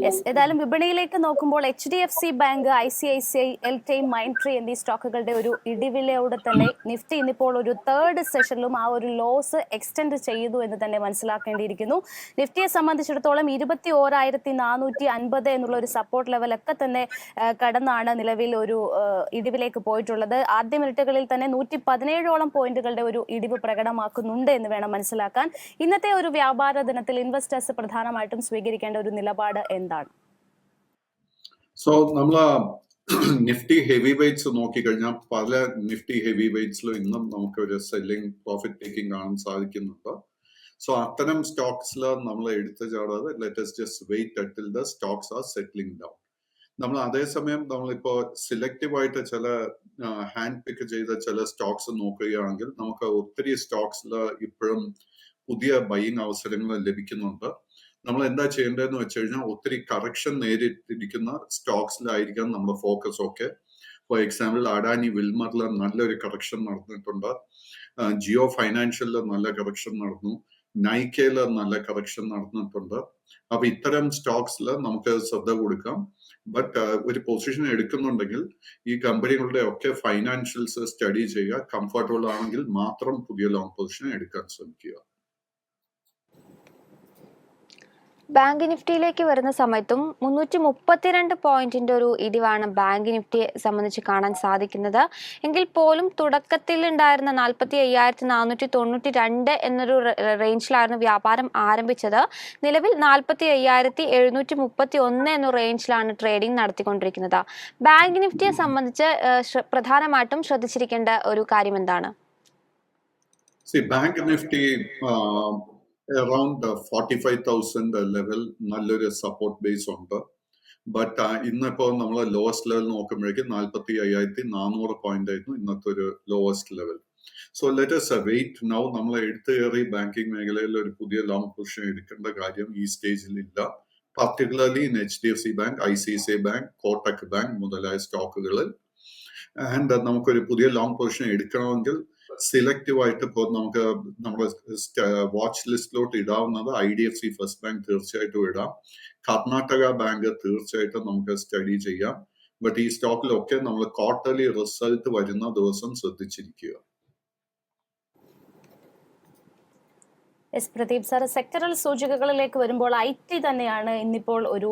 Yes, ഏതായാലും വിപണിയിലേക്ക് നോക്കുമ്പോൾ HDFC bank, ICICI, എൽടെയും, മൈൻട്രി എന്നീ സ്റ്റോക്കുകളുടെ ഒരു ഇടിവിലയോടെ തന്നെ നിഫ്റ്റി ഇന്നിപ്പോൾ ഒരു തേർഡ് സെഷനിലും ആ ഒരു ലോസ് എക്സ്റ്റെൻഡ് ചെയ്തു എന്ന് തന്നെ മനസ്സിലാക്കേണ്ടിയിരിക്കുന്നു. നിഫ്റ്റിയെ സംബന്ധിച്ചിടത്തോളം 21,450 എന്നുള്ള ഒരു സപ്പോർട്ട് ലെവലൊക്കെ തന്നെ കടന്നാണ് നിലവിൽ ഒരു ഇടിവിലേക്ക് പോയിട്ടുള്ളത്. ആദ്യ മിനിറ്റുകളിൽ തന്നെ 117ഓളം പോയിന്റുകളുടെ ഒരു ഇടിവ് പ്രകടമാക്കുന്നുണ്ട് എന്ന് വേണം മനസ്സിലാക്കാൻ. ഇന്നത്തെ ഒരു വ്യാപാര ദിനത്തിൽ ഇൻവെസ്റ്റേഴ്സ് പ്രധാനമായിട്ടും സ്വീകരിക്കേണ്ട ഒരു നിലപാട് എന്താണ്? സോ നമ്മൾ നിഫ്റ്റി ഹെവി വെയ്റ്റ്സ് നോക്കിക്കഴിഞ്ഞാൽ പല നിഫ്റ്റി ഹെവി വെയ്റ്റ്സിലും ഇന്നും നമുക്ക് ഒരു സെല്ലിംഗ് പ്രോഫിറ്റ് ടേക്കിംഗ് കാണാൻ സാധിക്കുന്നുണ്ട്. സോ അത്തരം സ്റ്റോക്സിൽ നമ്മൾ എടുത്തു ചാടാതെ let's just wait until the stocks are settling down. നമ്മൾ അതേസമയം നമ്മളിപ്പോ സെലക്റ്റീവ് ആയിട്ട് ചില ഹാൻഡ് പിക്ക് ചെയ്ത ചില സ്റ്റോക്സ് നോക്കുകയാണെങ്കിൽ നമുക്ക് ഒത്തിരി സ്റ്റോക്സിൽ ഇപ്പോഴും പുതിയ ബൈയിങ് അവസരങ്ങൾ ലഭിക്കുന്നുണ്ട്. നമ്മൾ എന്താ ചെയ്യേണ്ടതെന്ന് വെച്ച് കഴിഞ്ഞാൽ ഒത്തിരി കറക്ഷൻ നേരിട്ടിരിക്കുന്ന സ്റ്റോക്സിലായിരിക്കാം നമ്മുടെ ഫോക്കസ് ഒക്കെ. ഫോർ എക്സാമ്പിൾ അഡാനി വിൽമറിൽ നല്ലൊരു കറക്ഷൻ നടന്നിട്ടുണ്ട്, ജിയോ ഫൈനാൻഷ്യലിൽ നല്ല കറക്ഷൻ നടന്നു, നൈക്കയിൽ നല്ല കറക്ഷൻ നടന്നിട്ടുണ്ട്. അപ്പൊ ഇത്തരം സ്റ്റോക്സിൽ നമുക്ക് ശ്രദ്ധ കൊടുക്കാം. ബട്ട് ഒരു പൊസിഷൻ എടുക്കുന്നുണ്ടെങ്കിൽ ഈ കമ്പനികളുടെ ഒക്കെ ഫൈനാൻഷ്യൽസ് സ്റ്റഡി ചെയ്യുക. കംഫർട്ടബിൾ ആണെങ്കിൽ മാത്രം പുതിയ ലോങ് പൊസിഷൻ എടുക്കാൻ ശ്രമിക്കുക. ബാങ്ക് നിഫ്റ്റിയിലേക്ക് വരുന്ന സമയത്തും 332 പോയിന്റിന്റെ ഒരു ഇടിവാണ് ബാങ്ക് നിഫ്റ്റിയെ സംബന്ധിച്ച് കാണാൻ സാധിക്കുന്നത്. എങ്കിൽ പോലും തുടക്കത്തിൽ ഉണ്ടായിരുന്ന 45,492 എന്നൊരു റേഞ്ചിലായിരുന്നു വ്യാപാരം ആരംഭിച്ചത്. നിലവിൽ 45,731 എന്ന റേഞ്ചിലാണ് ട്രേഡിംഗ് നടത്തിക്കൊണ്ടിരിക്കുന്നത്. ബാങ്ക് നിഫ്റ്റിയെ സംബന്ധിച്ച് പ്രധാനമായിട്ടും ശ്രദ്ധിച്ചിരിക്കേണ്ട ഒരു കാര്യം എന്താണ്? ബാങ്ക് നിഫ്റ്റി അറൌണ്ട് 45,000 ലെവൽ നല്ലൊരു സപ്പോർട്ട് ബേസ് ഉണ്ട്. ബട്ട് ഇന്നിപ്പോ നമ്മൾ ലോവസ്റ്റ് ലെവൽ നോക്കുമ്പോഴേക്കും 45,400 പോയിന്റ് ആയിരുന്നു ഇന്നത്തെ ഒരു lowest level. So let us wait now. നമ്മൾ എടുത്തു കയറി ബാങ്കിങ് മേഖലയിൽ ഒരു പുതിയ ലോങ് പൊസിഷൻ എടുക്കേണ്ട കാര്യം ഈ സ്റ്റേജിൽ ഇല്ല. Particularly in HDFC bank, ICICI bank, Kotak bank മുതലായ സ്റ്റോക്കുകളിൽ. ആൻഡ് നമുക്കൊരു പുതിയ ലോങ് പൊസിഷൻ എടുക്കണമെങ്കിൽ സെലക്റ്റീവ് ആയിട്ട് ഇപ്പോൾ നമുക്ക് നമ്മുടെ വാച്ച് ലിസ്റ്റിലോട്ട് ഇടാവുന്നത് IDFC ഫസ്റ്റ് ബാങ്ക് തീർച്ചയായിട്ടും ഇടാം, കർണാടക ബാങ്ക് തീർച്ചയായിട്ടും നമുക്ക് സ്റ്റഡി ചെയ്യാം. ബട്ട് ഈ സ്റ്റോക്കിലൊക്കെ നമ്മൾ ക്വാർട്ടർലി റിസൾട്ട് വരുന്ന ദിവസം ശ്രദ്ധിച്ചിരിക്കുക. എസ് പ്രദീപ് സാർ, സെക്ടറൽ സൂചികകളിലേക്ക് വരുമ്പോൾ IT തന്നെയാണ് ഇന്നിപ്പോൾ ഒരു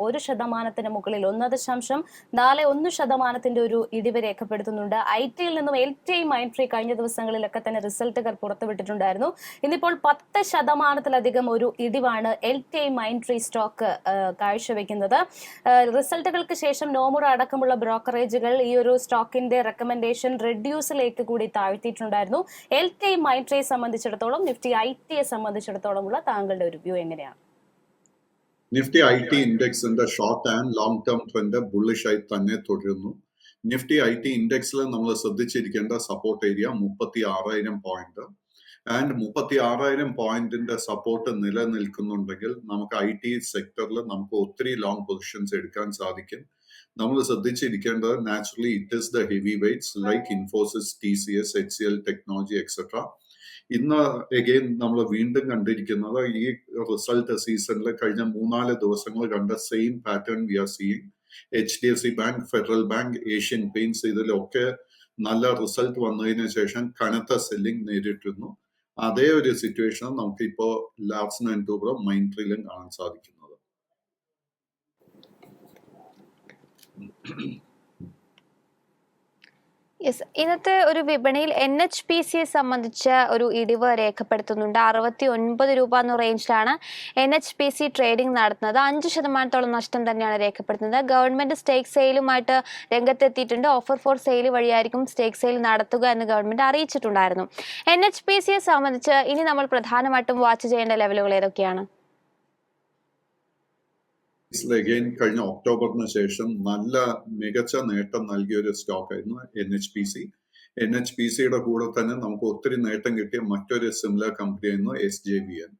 1% മുകളിൽ 1.41% ഒരു ഇടിവ് രേഖപ്പെടുത്തുന്നുണ്ട്. IT-യിൽ നിന്നും LTI, മൈൻട്രി കഴിഞ്ഞ ദിവസങ്ങളിലൊക്കെ തന്നെ റിസൾട്ടുകൾ പുറത്തുവിട്ടിട്ടുണ്ടായിരുന്നു. ഇന്നിപ്പോൾ 10% ഒരു ഇടിവാണ് LTI, മൈൻട്രി സ്റ്റോക്ക് കാഴ്ചവെക്കുന്നത്. റിസൾട്ടുകൾക്ക് ശേഷം നോമുറ അടക്കമുള്ള ബ്രോക്കറേജുകൾ ഈ ഒരു സ്റ്റോക്കിന്റെ റെക്കമെൻഡേഷൻ റെഡ്യൂസിലേക്ക് കൂടി താഴ്ത്തിയിട്ടുണ്ടായിരുന്നു. LTI, മൈൻട്രിയെ സംബന്ധിച്ചിടത്തോളം നിഫ്റ്റി IT സംബന്ധിച്ചിടത്തോളമുള്ള താങ്കളുടെ ഒരു വ്യൂ എങ്ങനെയാണ്? നിഫ്റ്റി IT ഇൻഡെക്സിന്റെ short and long term trend bullish ആയി തന്നെ തുടരുന്നു. നിഫ്റ്റി IT ഇൻഡെക്സിൽ നമ്മൾ ശ്രദ്ധിച്ചിരിക്കേണ്ട സപ്പോർട്ട് ഏരിയ 36,000 പോയിന്റ്. ആൻഡ് 36,000 പോയിന്റിന്റെ സപ്പോർട്ട് നിലനിൽക്കുന്നുണ്ടെങ്കിൽ നമുക്ക് IT സെക്ടറിൽ നമുക്ക് ഒത്തിരി ലോങ് പൊസിഷൻസ് എടുക്കാൻ സാധിക്കും. നമ്മൾ ശ്രദ്ധിച്ചിരിക്കേണ്ടത് naturally it is the heavy weights like Infosys, TCS, HCL technology etcetera. ഇന്ന് എഗെയിൻ നമ്മൾ വീണ്ടും കണ്ടിരിക്കുന്നത് ഈ റിസൾട്ട് സീസണിൽ കഴിഞ്ഞ 3-4 ദിവസങ്ങൾ കണ്ട same pattern we are seeing. HDFC bank, federal bank, Asian paints ഇതിലൊക്കെ നല്ല റിസൾട്ട് വന്നതിന് ശേഷം കനത്ത സെല്ലിംഗ് നേരിട്ടിരുന്നു. അതേ ഒരു സിറ്റുവേഷൻ നമുക്ക് ഇപ്പോ ലാർസൻ ആൻഡ് ടൂബ്രോ, മൈൻട്രിയിലും കാണാൻ സാധിക്കുന്നത്. യെസ്, ഇന്നത്തെ ഒരു വിപണിയിൽ NHPCയെ സംബന്ധിച്ച് ഒരു ഇടിവ് രേഖപ്പെടുത്തുന്നുണ്ട്. 69 രൂപ എന്ന റേഞ്ചിലാണ് NHPC ട്രേഡിംഗ് നടത്തുന്നത്. 5% നഷ്ടം തന്നെയാണ് രേഖപ്പെടുത്തുന്നത്. ഗവൺമെന്റ് സ്റ്റേക്ക് സെയിലുമായിട്ട് രംഗത്തെത്തിയിട്ടുണ്ട്. ഓഫർ ഫോർ സെയിൽ വഴിയായിരിക്കും സ്റ്റേക്ക് സെയിൽ നടത്തുക എന്ന് ഗവൺമെന്റ് അറിയിച്ചിട്ടുണ്ടായിരുന്നു. NHPCയെ സംബന്ധിച്ച് ഇനി നമ്മൾ പ്രധാനമായിട്ടും വാച്ച് ചെയ്യേണ്ട ലെവലുകൾ ഏതൊക്കെയാണ്? അഗെയിൻ കഴിഞ്ഞ ഒക്ടോബറിന് ശേഷം നല്ല മികച്ച നേട്ടം നൽകിയ ഒരു സ്റ്റോക്ക് ആയിരുന്നു NHPC. NHPCയുടെ കൂടെ തന്നെ നമുക്ക് ഒത്തിരി നേട്ടം കിട്ടിയ മറ്റൊരു സിമിലർ കമ്പനിയായിരുന്നു SJVN.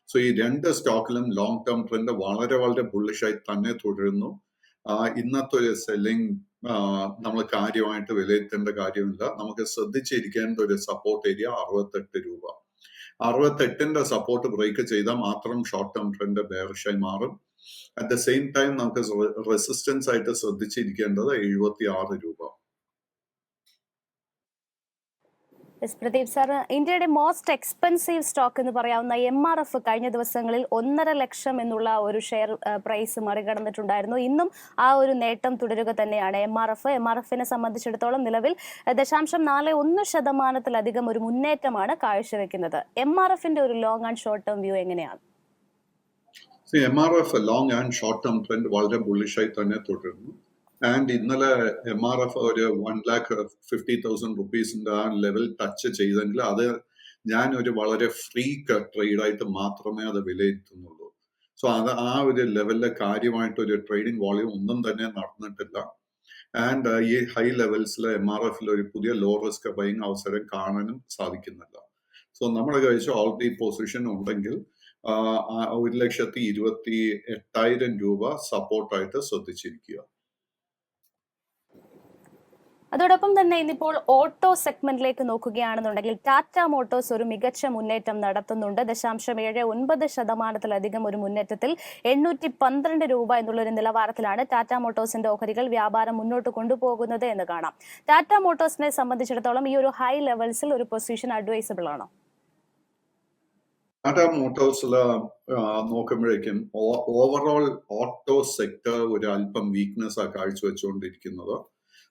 സോ ഈ രണ്ട് സ്റ്റോക്കിലും ലോങ് ടേം ട്രെൻഡ് വളരെ വളരെ ബുള്ളിഷായി തന്നെ തുടരുന്നു. ഇന്നത്തെ ഒരു സെല്ലിംഗ് നമ്മൾ കാര്യമായിട്ട് വിലയിരുത്തേണ്ട കാര്യമില്ല. നമുക്ക് ശ്രദ്ധിച്ചിരിക്കേണ്ട ഒരു സപ്പോർട്ട് ഏരിയ 68 രൂപ. 68ന്റെ സപ്പോർട്ട് ബ്രേക്ക് ചെയ്താൽ മാത്രം ഷോർട്ട് ടേം ട്രെൻഡ് ബെയറിഷായി മാറും. അറ്റ് ദ സെയിം ടൈം നമുക്ക് റെസിസ്റ്റൻസ് ആയിട്ട് ശ്രദ്ധിച്ചിരിക്കേണ്ടത് 76 രൂപ. പ്രദീപ് സാർ, ഇന്ത്യയുടെ മോസ്റ്റ് എക്സ്പെൻസീവ് സ്റ്റോക്ക് എന്ന് പറയാവുന്ന MRF കഴിഞ്ഞ ദിവസങ്ങളിൽ 1.5 ലക്ഷം എന്നുള്ള ഒരു ഷെയർ പ്രൈസ് മറികടന്നിട്ടുണ്ടായിരുന്നു. ഇന്നും ആ ഒരു നേട്ടം തുടരുക തന്നെയാണ് MRFനെ സംബന്ധിച്ചിടത്തോളം നിലവിൽ 0.41% ഒരു മുന്നേറ്റമാണ് കാഴ്ചവെക്കുന്നത്. MRFന്റെ ഒരു long and short term view എങ്ങനെയാണ്? MRF long and short term trend വളരെ ബുള്ളിഷായി തന്നെ തുടരുന്നു. ആൻഡ് ഇന്നലെ MRF ഒരു 1,50,000 റുപ്പീസിന്റെ ആ ലെവൽ ടച്ച് ചെയ്തെങ്കിൽ അത് ഞാൻ ഒരു വളരെ ഫ്രീ ട്രേഡായിട്ട് മാത്രമേ അത് വിലയിരുത്തുന്നുള്ളൂ. സോ അത് ആ ഒരു ലെവലിലെ കാര്യമായിട്ട് ഒരു ട്രേഡിംഗ് വോളിയം ഒന്നും തന്നെ നടന്നിട്ടില്ല. ആൻഡ് ഈ ഹൈ ലെവൽസിൽ MRFൽ ഒരു പുതിയ ലോ റിസ്ക് ബൈങ് അവസരം കാണാനും സാധിക്കുന്നില്ല. സോ നമ്മുടെ കഴിച്ച് ഓൾറെഡി പൊസിഷൻ ഉണ്ടെങ്കിൽ 1,28,000 രൂപ സപ്പോർട്ടായിട്ട് ശ്രദ്ധിച്ചിരിക്കുക. അതോടൊപ്പം തന്നെ ഇന്നിപ്പോൾ ഓട്ടോ സെഗ്മെന്റിലേക്ക് നോക്കുകയാണെന്നുണ്ടെങ്കിൽ ടാറ്റ മോട്ടോഴ്സ് ഒരു മികച്ച മുന്നേറ്റം നടത്തുന്നുണ്ട്. 0.79% ഒരു മുന്നേറ്റത്തിൽ 812 രൂപ എന്നുള്ളൊരു നിലവാരത്തിലാണ് ടാറ്റ മോട്ടോഴ്സിന്റെ ഓഹരികൾ വ്യാപാരം മുന്നോട്ട് കൊണ്ടുപോകുന്നത് എന്ന് കാണാം. ടാറ്റ മോട്ടോഴ്സിനെ സംബന്ധിച്ചിടത്തോളം ഈ ഒരു ഹൈ ലെവൽസിൽ ഒരു പൊസിഷൻ അഡ്വൈസബിൾ ആണോ? ടാറ്റ മോട്ടോഴ്സിൽ നോക്കുമ്പോഴേക്കും ഓവറോൾ ഓട്ടോ സെക്ടർ ഒരു അല്പം വീക്ക്നെസ് ആ കാഴ്ചവെച്ചുകൊണ്ടിരിക്കുന്നത്.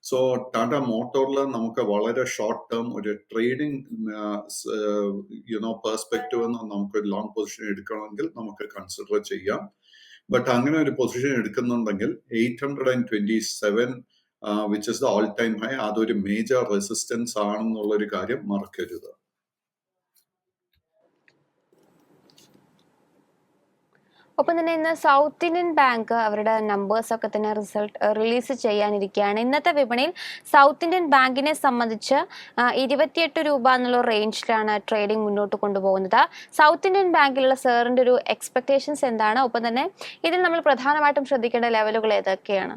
സോ ടാറ്റ മോട്ടോറിൽ നമുക്ക് വളരെ ഷോർട്ട് ടേം ഒരു ട്രേഡിംഗ് പെർസ്പെക്റ്റീവ് നമുക്ക് ഒരു ലോങ് പൊസിഷൻ എടുക്കണമെങ്കിൽ നമുക്ക് കൺസിഡർ ചെയ്യാം. ബട്ട് അങ്ങനെ ഒരു പൊസിഷൻ എടുക്കുന്നുണ്ടെങ്കിൽ 827 which is the all time high, അതൊരു മേജർ റെസിസ്റ്റൻസ് ആണെന്നുള്ളൊരു കാര്യം മറക്കരുത്. ഒപ്പം തന്നെ ഇന്ന് സൗത്ത് ഇന്ത്യൻ ബാങ്ക് അവരുടെ നമ്പേഴ്സ് ഒക്കെ തന്നെ റിലീസ് ചെയ്യാനിരിക്കുകയാണ്. ഇന്നത്തെ വിപണിയിൽ സൗത്ത് ഇന്ത്യൻ ബാങ്കിനെ സംബന്ധിച്ച് 28 രൂപ എന്നുള്ള റേഞ്ചിലാണ് ട്രേഡിംഗ് മുന്നോട്ട് കൊണ്ടുപോകുന്നത്. സൗത്ത് ഇന്ത്യൻ ബാങ്കിലുള്ള സാറിന്റെ ഒരു എക്സ്പെക്ടേഷൻസ് എന്താണ്? ഒപ്പം തന്നെ ഇതിൽ നമ്മൾ പ്രധാനമായിട്ടും ശ്രദ്ധിക്കേണ്ട ലെവലുകൾ ഏതൊക്കെയാണ്?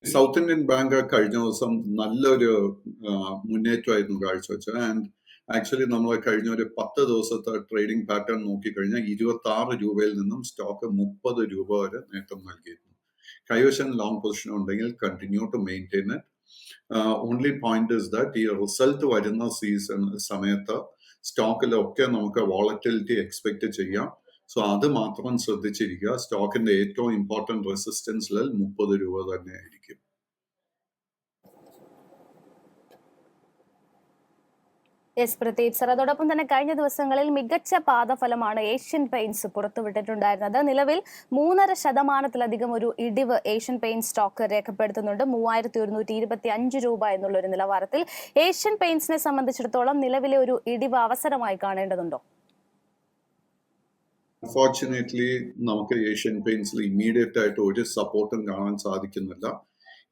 സൗത്ത് ഇന്ത്യൻ ബാങ്ക് കഴിഞ്ഞ ദിവസം നല്ലൊരു മുന്നേറ്റമായിരുന്നു കാഴ്ചവെച്ചത്. ആൻഡ് ആക്ച്വലി നമ്മൾ കഴിഞ്ഞ ഒരു 10 ദിവസത്തെ ട്രേഡിംഗ് പാറ്റേൺ നോക്കിക്കഴിഞ്ഞാൽ 26 രൂപയിൽ നിന്നും സ്റ്റോക്ക് 30 രൂപ വരെ നേട്ടം നൽകിയിരുന്നു. കൈവശം ലോങ് പൊസിഷൻ ഉണ്ടെങ്കിൽ continue to maintain it. Only point is that ഈ റിസൾട്ട് വരുന്ന സീസൺ സമയത്ത് സ്റ്റോക്കിലൊക്കെ നമുക്ക് വോളറ്റിലിറ്റി എക്സ്പെക്ട് ചെയ്യാം. സോ അത് മാത്രം ശ്രദ്ധിച്ചിരിക്കുക. സ്റ്റോക്കിന്റെ ഏറ്റവും ഇമ്പോർട്ടന്റ് റെസിസ്റ്റൻസ് ലെവൽ 30 രൂപ തന്നെ ആയിരിക്കും. യെസ് പ്രദീപ് സർ, അതോടൊപ്പം തന്നെ കഴിഞ്ഞ ദിവസങ്ങളിൽ മികച്ച പാദഫലമാണ് ഏഷ്യൻ പെയിന്റ്സ് പുറത്തുവിട്ടിട്ടുണ്ടായിരുന്നത്. നിലവിൽ 3.5% ഒരു ഇടിവ് ഏഷ്യൻ പെയിന്റ് സ്റ്റോക്ക് രേഖപ്പെടുത്തുന്നുണ്ട്. 3,125 രൂപ എന്നുള്ളൊരു നിലവാരത്തിൽ. ഏഷ്യൻ പെയിന്റ്സിനെ സംബന്ധിച്ചിടത്തോളം നിലവിലെ ഒരു ഇടിവ് അവസരമായി കാണേണ്ടതുണ്ടോ? അൺഫോർച്ചുനേറ്റ്ലി നമുക്ക് ഏഷ്യൻ പെയിന്റ്സിൽ ഇമ്മീഡിയറ്റ് ആയിട്ട് ഒരു സപ്പോർട്ടും കാണാൻ സാധിക്കുന്നില്ല.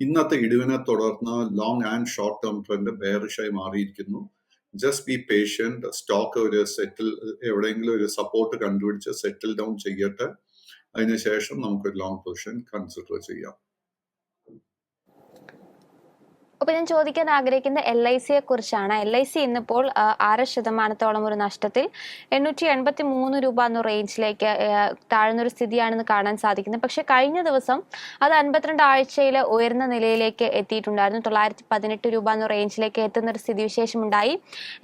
ഇന്നത്തെ ഇടിവിനെ തുടർന്ന് long and short term trend ബെയറിഷായി മാറിയിരിക്കുന്നു. Just B patient. സ്റ്റോക്ക് ഒരു എവിടെയെങ്കിലും ഒരു സപ്പോർട്ട് കണ്ടുപിടിച്ച് സെറ്റിൽ ഡൗൺ ചെയ്യട്ടെ. അതിനുശേഷം നമുക്ക് ലോങ് പൊസിഷൻ കൺസിഡർ ചെയ്യാം. അപ്പോൾ ഞാൻ ചോദിക്കാൻ ആഗ്രഹിക്കുന്ന LICയെ കുറിച്ചാണ്. LIC ഇന്നിപ്പോൾ 6% ഒരു നഷ്ടത്തിൽ 883 രൂപ എന്ന റേഞ്ചിലേക്ക് താഴ്ന്നൊരു സ്ഥിതിയാണെന്ന് കാണാൻ സാധിക്കുന്നത്. പക്ഷേ കഴിഞ്ഞ ദിവസം അത് 52 ആഴ്ചയിൽ ഉയർന്ന നിലയിലേക്ക് എത്തിയിട്ടുണ്ടായിരുന്നു. 918 രൂപ എന്ന റേഞ്ചിലേക്ക് എത്തുന്നൊരു സ്ഥിതിവിശേഷം ഉണ്ടായി.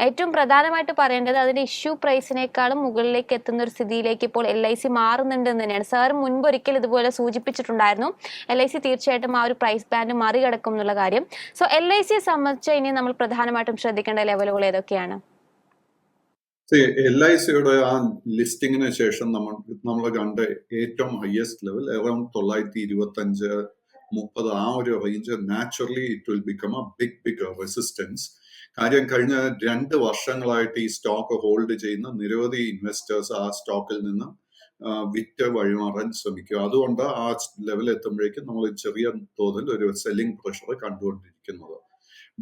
ഏറ്റവും പ്രധാനമായിട്ട് പറയേണ്ടത് അതിന്റെ ഇഷ്യൂ പ്രൈസിനേക്കാളും മുകളിലേക്ക് എത്തുന്ന ഒരു സ്ഥിതിയിലേക്ക് ഇപ്പോൾ LIC മാറുന്നുണ്ട് എന്ന് തന്നെയാണ്. സാർ മുൻപ് ഒരിക്കൽ ഇതുപോലെ സൂചിപ്പിച്ചിട്ടുണ്ടായിരുന്നു LIC തീർച്ചയായിട്ടും ആ ഒരു പ്രൈസ് ബാൻഡ് മറികടക്കും എന്നുള്ള കാര്യം. സോ LICയെ സംബന്ധിച്ച് ഇനി നമ്മൾ പ്രധാനമായിട്ടും ശ്രദ്ധിക്കേണ്ട ലെവലുകൾ ഏതൊക്കെയാണ്? LICയുടെ ആ ലിസ്റ്റിങ്ങിന് ശേഷം നമ്മൾ കണ്ട ഏറ്റവും ഹയസ്റ്റ് ലെവൽ അറൌണ്ട് 925-30 ആ ഒരു range. Naturally it will become a big resistance. കാര്യം കഴിഞ്ഞ 2 വർഷങ്ങളായിട്ട് ഈ സ്റ്റോക്ക് ഹോൾഡ് ചെയ്യുന്ന നിരവധി ഇൻവെസ്റ്റേഴ്സ് ആ സ്റ്റോക്കിൽ നിന്ന് വിറ്റ് വഴിമാറാൻ ശ്രമിക്കുക. അതുകൊണ്ട് ആ ലെവൽ എത്തുമ്പോഴേക്കും നമ്മൾ ചെറിയ തോതിൽ ഒരു സെല്ലിംഗ് പ്രഷർ കണ്ടുകൊണ്ടിരിക്കുന്നത്.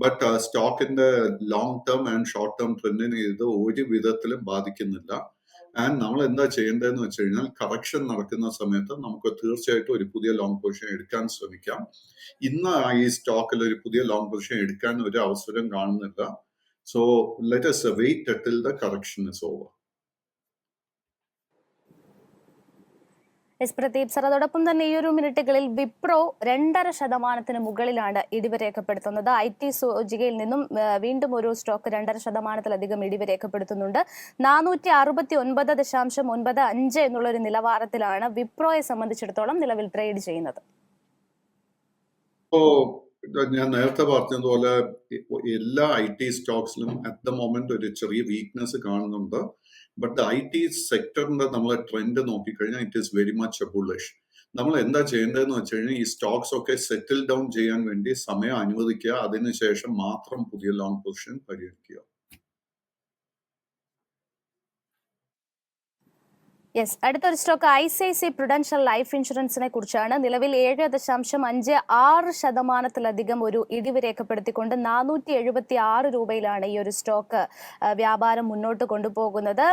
ബട്ട് സ്റ്റോക്കിന്റെ long term and short term ട്രെൻഡിനെ ഇത് ഒരു വിധത്തിലും ബാധിക്കുന്നില്ല. ആൻഡ് നമ്മൾ എന്താ ചെയ്യേണ്ടതെന്ന് വെച്ച് കഴിഞ്ഞാൽ കറക്ഷൻ നടക്കുന്ന സമയത്ത് നമുക്ക് തീർച്ചയായിട്ടും ഒരു പുതിയ ലോങ് പൊസിഷൻ എടുക്കാൻ ശ്രമിക്കാം. ഇന്ന് ഈ സ്റ്റോക്കിൽ ഒരു പുതിയ ലോങ് പൊസിഷൻ എടുക്കാൻ ഒരു അവസരം കാണുന്നില്ല. So let us wait till the correction is over. S Pradeep sir, അതോടൊപ്പം തന്നെ ഈ ഒരു മിനിറ്റുകളിൽ വിപ്രോ 2.5% മുകളിലാണ് ഇടിവ് രേഖപ്പെടുത്തുന്നത്. IT സൂചികയിൽ നിന്നും വീണ്ടും ഒരു സ്റ്റോക്ക് 2.5%-ലധികം ഇടിവ് രേഖപ്പെടുത്തുന്നുണ്ട്. 469.95 എന്നുള്ളൊരു നിലവാരത്തിലാണ് വിപ്രോയെ സംബന്ധിച്ചിടത്തോളം നിലവിൽ ട്രേഡ് ചെയ്യുന്നത്. ഞാൻ നേരത്തെ പറഞ്ഞതുപോലെ എല്ലാ IT സ്റ്റോക്സിലും അറ്റ് ദ മൊമെന്റ് ഒരു ചെറിയ വീക്ക്നെസ് കാണുന്നുണ്ട്. ബട്ട് IT സെക്ടറിന്റെ നമ്മളെ ട്രെൻഡ് നോക്കിക്കഴിഞ്ഞാൽ it is very much bullish. നമ്മൾ എന്താ ചെയ്യേണ്ടതെന്ന് വെച്ച് കഴിഞ്ഞാൽ ഈ സ്റ്റോക്സ് ഒക്കെ സെറ്റിൽ ഡൗൺ ചെയ്യാൻ വേണ്ടി സമയം അനുവദിക്കുക, അതിനുശേഷം മാത്രം പുതിയ ലോങ് പൊസിഷൻ പരിഗണിക്കുക. യെസ്, അടുത്തൊരു സ്റ്റോക്ക് ICICI Prudential ലൈഫ് ഇൻഷുറൻസിനെ കുറിച്ചാണ്. നിലവിൽ 7.56%-ലധികം ഒരു ഇടിവ് രേഖപ്പെടുത്തിക്കൊണ്ട് 476 രൂപയിലാണ് ഈ ഒരു സ്റ്റോക്ക് വ്യാപാരം മുന്നോട്ട് കൊണ്ടുപോകുന്നത്.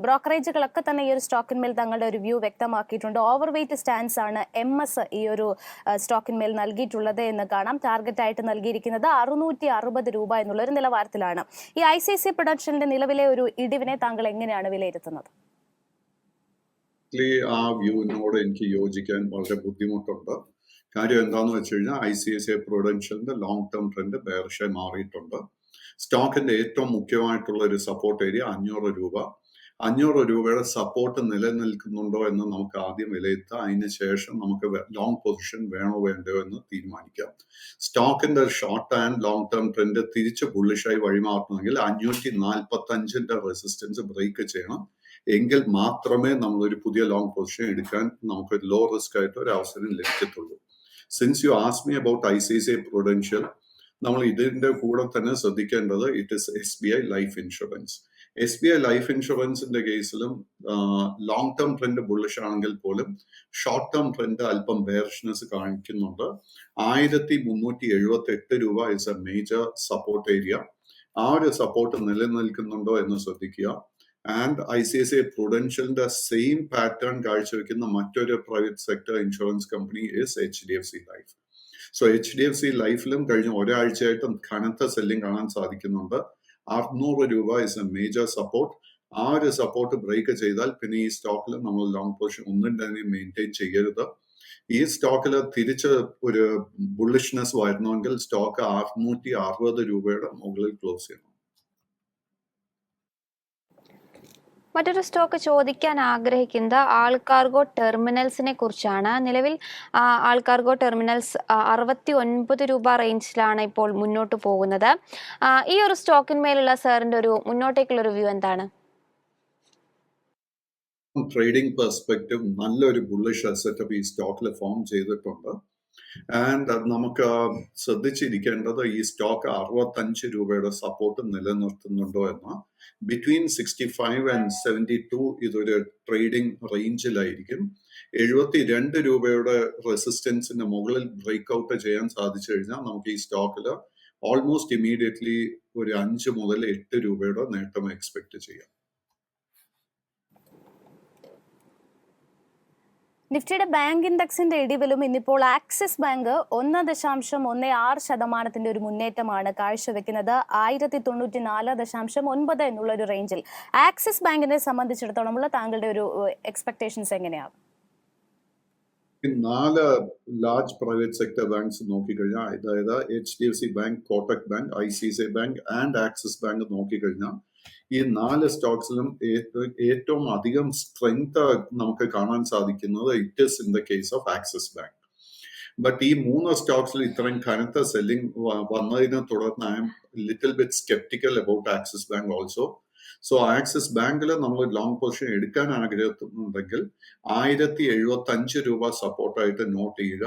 ബ്രോക്കറേജുകളൊക്കെ തന്നെ ഈ ഒരു സ്റ്റോക്കിന്മേൽ തങ്ങളുടെ ഒരു വ്യൂ വ്യക്തമാക്കിയിട്ടുണ്ട്. ഓവർ വെയിറ്റ് സ്റ്റാൻസ് ആണ് MS ഈ ഒരു സ്റ്റോക്കിന്മേൽ നൽകിയിട്ടുള്ളത് എന്ന് കാണാം. ടാർഗറ്റ് ആയിട്ട് നൽകിയിരിക്കുന്നത് 660 രൂപ എന്നുള്ളൊരു നിലവാരത്തിലാണ്. ഈ ICICI Prudentialന്റെ നിലവിലെ ഒരു ഇടിവിനെ താങ്കൾ എങ്ങനെയാണ് വിലയിരുത്തുന്നത്? ആ വ്യൂവിനോട് എനിക്ക് യോജിക്കാൻ വളരെ ബുദ്ധിമുട്ടുണ്ട്. കാര്യം എന്താണെന്ന് വെച്ച് കഴിഞ്ഞാൽ ICICI Prudentialന്റെ ലോങ് ടേം ട്രെൻഡ് ബെയറിഷായി മാറിയിട്ടുണ്ട്. സ്റ്റോക്കിന്റെ ഏറ്റവും മുഖ്യമായിട്ടുള്ള ഒരു സപ്പോർട്ട് ഏരിയ 500 രൂപ. 500 രൂപയുടെ സപ്പോർട്ട് നിലനിൽക്കുന്നുണ്ടോ എന്ന് നമുക്ക് ആദ്യം വിലയിരുത്താം. അതിനുശേഷം നമുക്ക് ലോങ് പൊസിഷൻ വേണോ വേണ്ടയോ എന്ന് തീരുമാനിക്കാം. സ്റ്റോക്കിന്റെ short and long term trend തിരിച്ച് ബുള്ളിഷായി വഴിമാറണമെങ്കിൽ 545ന്റെ റെസിസ്റ്റൻസ് ബ്രേക്ക് ചെയ്യണം. എങ്കിൽ മാത്രമേ നമ്മളൊരു പുതിയ ലോങ് പൊസിഷൻ എടുക്കാൻ നമുക്ക് ലോ റിസ്ക് ആയിട്ട് ഒരു അവസരം ലഭിക്കത്തുള്ളൂ. Since you ask me about ICICI Prudential, നമ്മൾ ഇതിന്റെ കൂടെ തന്നെ ശ്രദ്ധിക്കേണ്ടത് it is SBI life insurance. SBI life ഇൻഷുറൻസിന്റെ കേസിലും ലോങ് ടേം ട്രെൻഡ് ബുള്ളിഷ് ആണെങ്കിൽ പോലും ഷോർട്ട് ടേം ട്രെൻഡ് അല്പം ബെയറിഷ്നെസ് കാണിക്കുന്നുണ്ട്. 1378 രൂപ is A major support area. ആ ഒരു സപ്പോർട്ട് നിലനിൽക്കുന്നുണ്ടോ എന്ന് ശ്രദ്ധിക്കുക. ആൻഡ് ICICI Prudentialന്റെ സെയിം പാറ്റേൺ കാഴ്ചവെക്കുന്ന മറ്റൊരു private sector insurance company is HDFC life. So HDFC ലൈഫിലും കഴിഞ്ഞ ഒരാഴ്ചയായിട്ടും കനത്ത സെല്ലിംഗ് കാണാൻ സാധിക്കുന്നുണ്ട്. 600 രൂപ ഇസ് എ മേജർ സപ്പോർട്ട്. ആ ഒരു സപ്പോർട്ട് ബ്രേക്ക് ചെയ്താൽ പിന്നെ ഈ സ്റ്റോക്കിൽ നമ്മൾ ലോങ് പൊസിഷൻ ഒന്നും തന്നെ മെയിൻറ്റെയിൻ ചെയ്യരുത്. ഈ സ്റ്റോക്കിൽ തിരിച്ച് ഒരു ബുള്ളിഷ്നെസ് വരുന്നെങ്കിൽ സ്റ്റോക്ക് 660 രൂപയുടെ മുകളിൽ ക്ലോസ് ചെയ്യണം. മറ്റൊരു സ്റ്റോക്ക് ചോദിക്കാൻ ആഗ്രഹിക്കുന്നത് ആൾകാർഗോ ടെർമിനൽസിനെ കുറിച്ചാണ്. നിലവിൽ ആൾകാർഗോ ടെർമിനൽസ് 69 രൂപ റേഞ്ചിലാണ് ഇപ്പോൾ മുന്നോട്ട് പോകുന്നത്. ഈ ഒരു സ്റ്റോക്കിന്മേലുള്ള സാറിന്റെ ഒരു മുന്നോട്ടേക്കുള്ള ഒരു വ്യൂ എന്താണ്? ട്രേഡിംഗ് പെർസ്പെക്റ്റീവ് നല്ലൊരു ബുള്ളിഷ് സെറ്റപ്പ് ഈ സ്റ്റോക്കിൽ ഫോം ചെയ്തിട്ടുണ്ട്. ആൻഡ് നമുക്ക് ശ്രദ്ധിച്ചിരിക്കേണ്ടത് ഈ സ്റ്റോക്ക് 65 രൂപയുടെ സപ്പോർട്ട് നിലനിർത്തുന്നുണ്ടോ എന്ന്. ബിറ്റ്വീൻ 65 ആൻഡ് 72 ഇതൊരു ട്രേഡിംഗ് റേഞ്ചിലായിരിക്കും. 72 രൂപയുടെ റെസിസ്റ്റൻസിന്റെ മുകളിൽ ബ്രേക്ക് ഔട്ട് ചെയ്യാൻ സാധിച്ചു കഴിഞ്ഞാൽ നമുക്ക് ഈ സ്റ്റോക്കിൽ ഓൾമോസ്റ്റ് ഇമ്മീഡിയറ്റ്ലി ഒരു 5 മുതൽ 8 രൂപയുടെ നേട്ടം എക്സ്പെക്ട് ചെയ്യാം. നിഫ്റ്റിയുടെ ബാങ്ക് ഇൻഡെക്സിന്റെ ഇടിവിലും ഇന്നിപ്പോൾ ആക്സിസ് ബാങ്ക് 1.16% ഒരു മുന്നേറ്റമാണ് കാഴ്ചവെക്കുന്നത്. 1094.9 എന്നുള്ള ഒരു റേഞ്ചിൽ. ആക്സിസ് ബാങ്കിനെ സംബന്ധിച്ചിടത്തോളമുള്ള താങ്കളുടെ ഒരു എക്സ്പെക്ടേഷൻസ് എങ്ങനെയാണ്? 4 ലാർജ് പ്രൈവറ്റ് സെക്ടർ ബാങ്ക്സ് നോക്കിക്കഴിഞ്ഞാൽ, അതായത് HDFC bank, Kotak bank, ICICI bank and axis bank നോക്കിക്കഴിഞ്ഞാൽ ഈ 4 സ്റ്റോക്സിലും ഏറ്റവും അധികം സ്ട്രെങ്ത് നമുക്ക് കാണാൻ സാധിക്കുന്നത് it is in the case of axis bank. But ഈ 3 സ്റ്റോക്സിൽ ഇത്രയും കനത്ത സെല്ലിംഗ് വന്നതിനെ തുടർന്ന് I M little bit sceptical about axis bank also. So axis ബാങ്കിൽ നമ്മൾ ലോങ് പൊസിഷൻ എടുക്കാൻ ആഗ്രഹിക്കുന്നുണ്ടെങ്കിൽ 1075 രൂപ സപ്പോർട്ടായിട്ട് നോട്ട് ചെയ്യുക.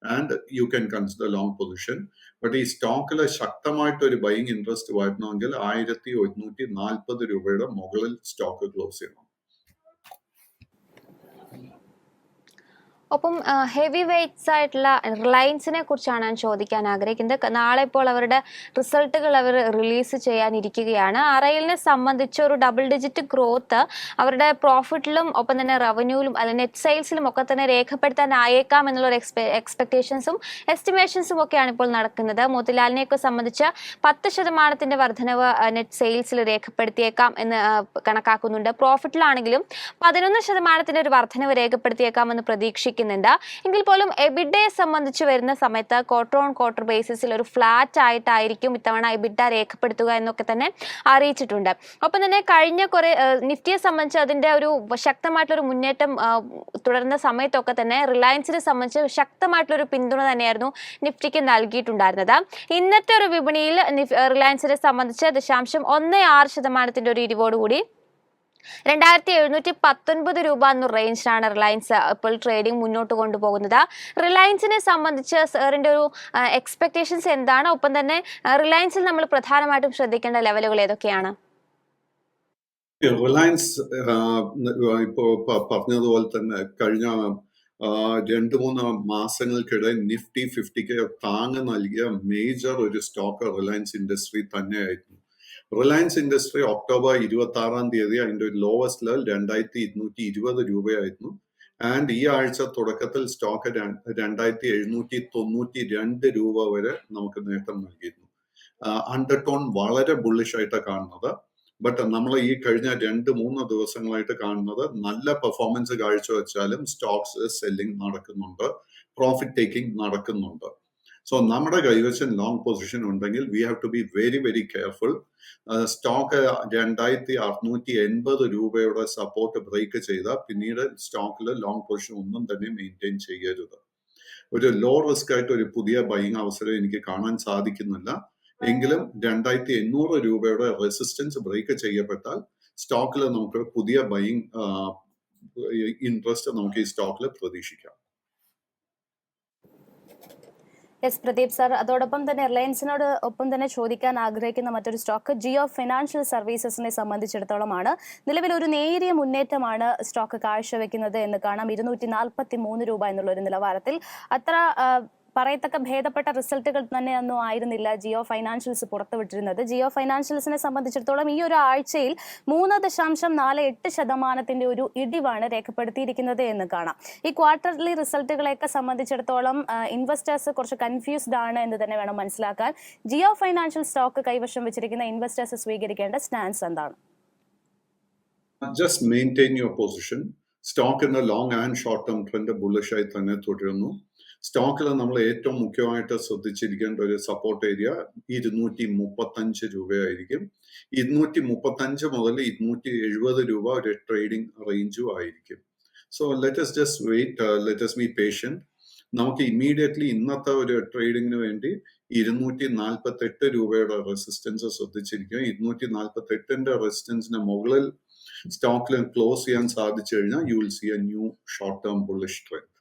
And you can consider long position. But ഈ സ്റ്റോക്കിൽ ശക്തമായിട്ട് ഒരു ബൈയിങ് ഇൻട്രസ്റ്റ് വരണമെങ്കിൽ 1140 രൂപയുടെ മുകളിൽ സ്റ്റോക്ക് ക്ലോസ് ചെയ്യണം. ഒപ്പം ഹെവി വെയ്റ്റ്സ് ആയിട്ടുള്ള റിലയൻസിനെ കുറിച്ചാണ് ഞാൻ ചോദിക്കാൻ ആഗ്രഹിക്കുന്നത്. നാളെ ഇപ്പോൾ അവരുടെ റിസൾട്ടുകൾ അവർ റിലീസ് ചെയ്യാനിരിക്കുകയാണ്. RILനെ സംബന്ധിച്ച് ഒരു ഡബിൾ ഡിജിറ്റ് ഗ്രോത്ത് അവരുടെ പ്രോഫിറ്റിലും ഒപ്പം തന്നെ റവന്യൂവിലും അല്ലെങ്കിൽ നെറ്റ് സെയിൽസിലും ഒക്കെ തന്നെ രേഖപ്പെടുത്താനായേക്കാം എന്നുള്ള എക്സ്പെക്ടേഷൻസും എസ്റ്റിമേഷൻസും ഒക്കെയാണ് ഇപ്പോൾ നടക്കുന്നത്. മോത്തിലാലിനെയൊക്കെ സംബന്ധിച്ച് 10% വർധനവ് നെറ്റ് സെയിൽസിൽ രേഖപ്പെടുത്തിയേക്കാം എന്ന് കണക്കാക്കുന്നുണ്ട്. പ്രോഫിറ്റിലാണെങ്കിലും 11% ഒരു വർധനവ് രേഖപ്പെടുത്തിയേക്കാമെന്ന് പ്രതീക്ഷിക്കുന്നുണ്ട്. എങ്കിൽ പോലും എബിഡയെ സംബന്ധിച്ച് വരുന്ന സമയത്ത് ക്വാർട്ടർ ഓൺ ക്വാർട്ടർ ബേസിസിൽ ഒരു ഫ്ലാറ്റ് ആയിട്ടായിരിക്കും ഇത്തവണ എബിഡ രേഖപ്പെടുത്തുക എന്നൊക്കെ തന്നെ അറിയിച്ചിട്ടുണ്ട്. ഒപ്പം തന്നെ കഴിഞ്ഞ കുറെ നിഫ്റ്റിയെ സംബന്ധിച്ച് അതിന്റെ ഒരു ശക്തമായിട്ടുള്ളൊരു മുന്നേറ്റം തുടർന്ന സമയത്തൊക്കെ തന്നെ റിലയൻസിനെ സംബന്ധിച്ച് ശക്തമായിട്ടുള്ളൊരു പിന്തുണ തന്നെയായിരുന്നു നിഫ്റ്റിക്ക് നൽകിയിട്ടുണ്ടായിരുന്നത്. ഇന്നത്തെ ഒരു വിപണിയിൽ റിലയൻസിനെ സംബന്ധിച്ച് 0.16% ഒരു ഇടിവോടുകൂടി 2719 രൂപ എന്ന റേഞ്ചിലാണ് റിലയൻസ് ഇപ്പോൾ ട്രേഡിംഗ് മുന്നോട്ട് കൊണ്ടുപോകുന്നത്. റിലയൻസിനെ സംബന്ധിച്ച് സാറിന്റെ ഒരു എക്സ്പെക്ടേഷൻസ് എന്താണ്? ഒപ്പം തന്നെ റിലയൻസിൽ നമ്മൾ പ്രധാനമായിട്ടും ശ്രദ്ധിക്കേണ്ട ലെവലുകൾ ഏതൊക്കെയാണ്? റിലയൻസ് ഇപ്പോ പറഞ്ഞതുപോലെ തന്നെ കഴിഞ്ഞ 2-3 മാസങ്ങൾക്കിടെ നിഫ്റ്റി 50-ക്ക് താങ്ങ് നൽകിയ മേജർ ഒരു സ്റ്റോക്ക് റിലയൻസ് ഇൻഡസ്ട്രി തന്നെയായിരുന്നു. റിലയൻസ് ഇൻഡസ്ട്രി ഒക്ടോബർ 26 അതിന്റെ ഒരു ലോവസ്റ്റ് ലെവൽ 2220 രൂപയായിരുന്നു. ആൻഡ് ഈ ആഴ്ച തുടക്കത്തിൽ സ്റ്റോക്ക് 2792 രൂപ വരെ നമുക്ക് നേട്ടം നൽകിയിരുന്നു. അണ്ടർടോൺ വളരെ ബുള്ളിഷ് ആയിട്ടാണ് കാണുന്നത്. ബട്ട് നമ്മൾ ഈ കഴിഞ്ഞ 2-3 ദിവസങ്ങളായിട്ട് കാണുന്നത് നല്ല പെർഫോമൻസ് കാഴ്ചവെച്ചാലും സ്റ്റോക്സ് സെല്ലിംഗ് നടക്കുന്നുണ്ട്, പ്രോഫിറ്റ് ടേക്കിംഗ് നടക്കുന്നുണ്ട്. സോ നമ്മുടെ കൈവശം ലോങ് പൊസിഷൻ ഉണ്ടെങ്കിൽ we have to be very very careful. Stock 2680 രൂപയുടെ സപ്പോർട്ട് ബ്രേക്ക് ചെയ്താൽ പിന്നീട് സ്റ്റോക്കിൽ ലോങ് പൊസിഷൻ ഒന്നും തന്നെ മെയിൻറ്റെയിൻ ചെയ്യരുത്. ഒരു ലോ റിസ്ക് ആയിട്ട് ഒരു പുതിയ ബൈങ് അവസരം എനിക്ക് കാണാൻ സാധിക്കുന്നില്ല. എങ്കിലും 2800 രൂപയുടെ റെസിസ്റ്റൻസ് ബ്രേക്ക് ചെയ്യപ്പെട്ടാൽ സ്റ്റോക്കിൽ നമുക്ക് പുതിയ ബൈങ് ഇൻട്രസ്റ്റ് നമുക്ക് ഈ സ്റ്റോക്കിൽ പ്രതീക്ഷിക്കാം. യെസ് പ്രദീപ് സാർ, അതോടൊപ്പം തന്നെ റിലയൻസിനോട് ഒപ്പം തന്നെ ചോദിക്കാൻ ആഗ്രഹിക്കുന്ന മറ്റൊരു സ്റ്റോക്ക് ജിയോ ഫിനാൻഷ്യൽ സർവീസസിനെ സംബന്ധിച്ചിടത്തോളമാണ്. നിലവിൽ ഒരു നേരിയ മുന്നേറ്റമാണ് സ്റ്റോക്ക് കാഴ്ചവെക്കുന്നത് എന്ന് കാണാം. 243 രൂപ എന്നുള്ളൊരു നിലവാരത്തിൽ. അത്ര പറയത്തക്ക ഭേദപ്പെട്ട റിസൾട്ടുകൾ തന്നെയൊന്നും ആയിരുന്നില്ല ജിയോ ഫൈനാൻഷ്യൽസ് പുറത്തുവിട്ടിരുന്നത്. ജിയോ ഫൈനാൻഷ്യൽസിനെ സംബന്ധിച്ചിടത്തോളം ഈ ഒരു ആഴ്ചയിൽ 3.48% ഒരു ഇടിവാണ് രേഖപ്പെടുത്തിയിരിക്കുന്നത് എന്ന് കാണാം. ഈ ക്വാർട്ടർലി റിസൾട്ടുകളെയൊക്കെ സംബന്ധിച്ചിടത്തോളം ഇൻവെസ്റ്റേഴ്സ് കുറച്ച് കൺഫ്യൂസ്ഡ് ആണ് എന്ന് തന്നെ വേണം മനസ്സിലാക്കാൻ. ജിയോ ഫൈനാൻഷ്യൽ സ്റ്റോക്ക് കൈവശം വെച്ചിരിക്കുന്ന ഇൻവെസ്റ്റേഴ്സ് സ്വീകരിക്കേണ്ട സ്റ്റാൻസ് എന്താണ്? Just maintain your position. സ്റ്റോക്കിന്റെ long and short term trend bullish ആയി തന്നെ തുടരുന്നു. സ്റ്റോക്കിൽ നമ്മൾ ഏറ്റവും മുഖ്യമായിട്ട് ശ്രദ്ധിച്ചിരിക്കേണ്ട ഒരു സപ്പോർട്ട് ഏരിയ 235 രൂപയായിരിക്കും. 235 മുതൽ 270 രൂപ ഒരു ട്രേഡിംഗ് റേഞ്ചും ആയിരിക്കും. So let us just wait, let us be patient. നമുക്ക് ഇമ്മീഡിയറ്റ്ലി ഇന്നത്തെ ഒരു ട്രേഡിങ്ങിന് വേണ്ടി 248 രൂപയുടെ റെസിസ്റ്റൻസ് ശ്രദ്ധിച്ചിരിക്കുക. 248ന്റെ റെസിസ്റ്റൻസിന് മുകളിൽ സ്റ്റോക്കിൽ ക്ലോസ് ചെയ്യാൻ സാധിച്ചു കഴിഞ്ഞാൽ you will see A new short term bullish trend.